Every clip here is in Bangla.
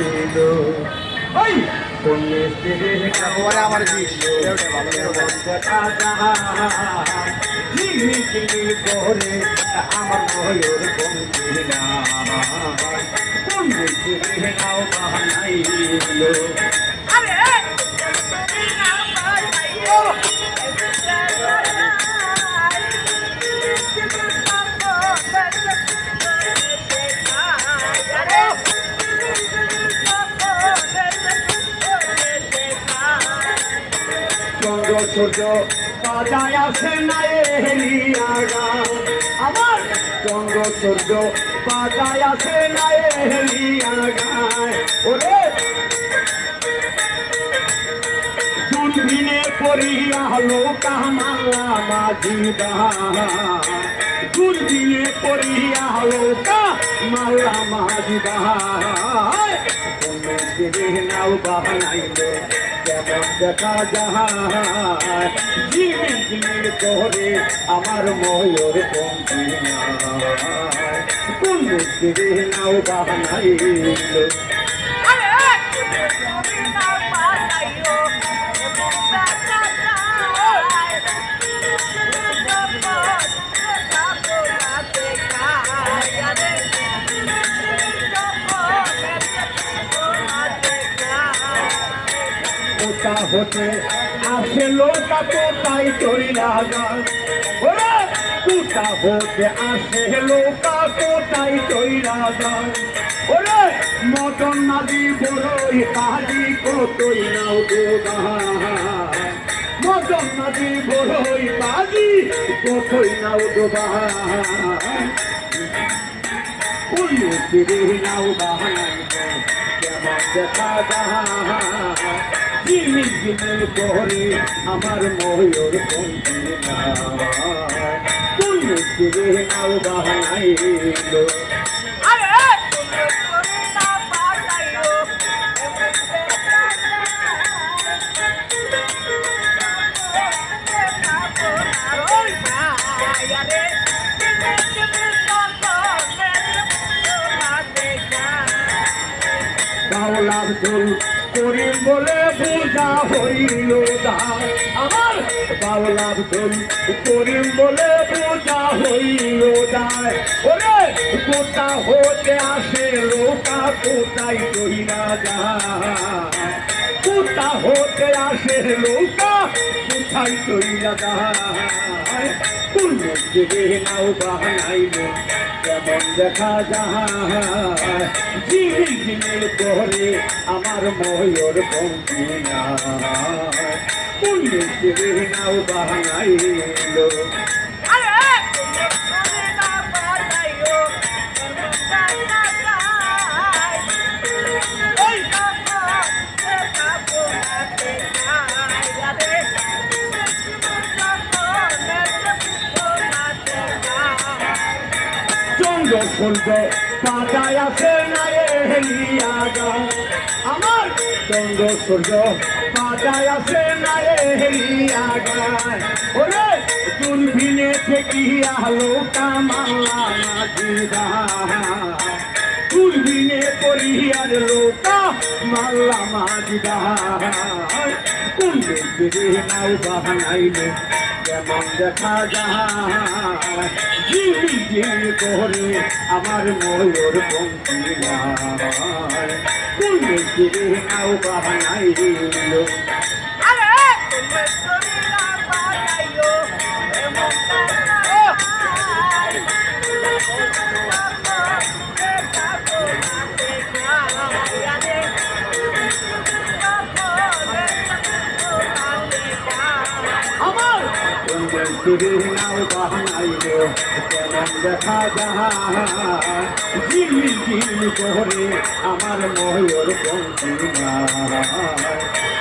ছিল ওই কোন মিস্ত্রির পরে আমার বিষ ঝিমিঝিমি করে আমার ময়ূর পঙ্কির নাম কোন মিস্ত্রির নাও বানাইল চন্দ্র সূর্য বাজায় আসে না এলিয়া গান আমার চন্দ্র সূর্য বাজায় আসে না এলিয়া গান ওরে দুর্বিনে পড়িয়া লোকা মাল্লা মাঝি দুর্বিনে পড়িয়া লোকা মাল্লা মাঝি নাও বাহানাইল কেমন দেখা যায় ঝিমিঝিমির করে আমার ময়ূর পঙ্কি কোন মিস্ত্রি নাও বাহানাইল কোথা হতে আসে লোকা কোথায় চলিলা যায় ওরে কোথা হতে আসে লোকা কোথায় চলিলা যায় ওরে মদন নাদি বড়ই কাজি কতই নাও দোবাহায় মদন নাদি বড়ই কাজি কতই নাও দোবাহায় কোন মিস্ত্রি নাও বাহানাই কেমন দেখা যায় ঝিমিঝিমি করে আমার ময়ূর পঙ্কি কোন মিস্ত্রি নাও বাহানাইল বাউলার ফুল করিম বলে পূজা হইল দায় আমার বাউলার ফুল করিম বলে পূজা হইল দায় ওরে কোথা হতে আসে লোকা কোথায় চইলা যায় কোথা হতে আসে লোকা কোথায় চইলা যায় কোন মিস্ত্রি নাও বাহানাইল কেমন দেখা যায় ঝিমিঝিমি করে আমার ময়ূর পঙ্কি কোন মিস্ত্রি নাও বাহানাইল চন্দ্র সূর্য বাজায় আসে না এলিয়া গান আমার চন্দ্র সূর্য বাজায় আসে না এলিয়া গান ওরে দুর্বিনে ঠেকিয়া লোকা মাল্লা মাঝি দুর্বিনে পড়িয়ার লোকা মাল্লা মাঝি কোন মিস্ত্রি নাও বাহানাইল কেমন দেখা যায় ঝিমিঝিমি করে আমার ময়ূর পঙ্কি কোন মিস্ত্রি নাও বাহানাইল মিস্ত্রি নাও বাহানাইল কেমন দেখা যায় ঝিমিঝিমি করে আমার ময়ূর পঙ্কি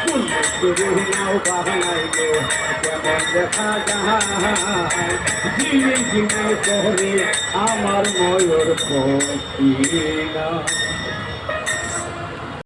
কোন মিস্ত্রি নাও বাহানাইল কেমন দেখা যায় ঝিমিঝিমি করে আমার ময়ূর পঙ্কি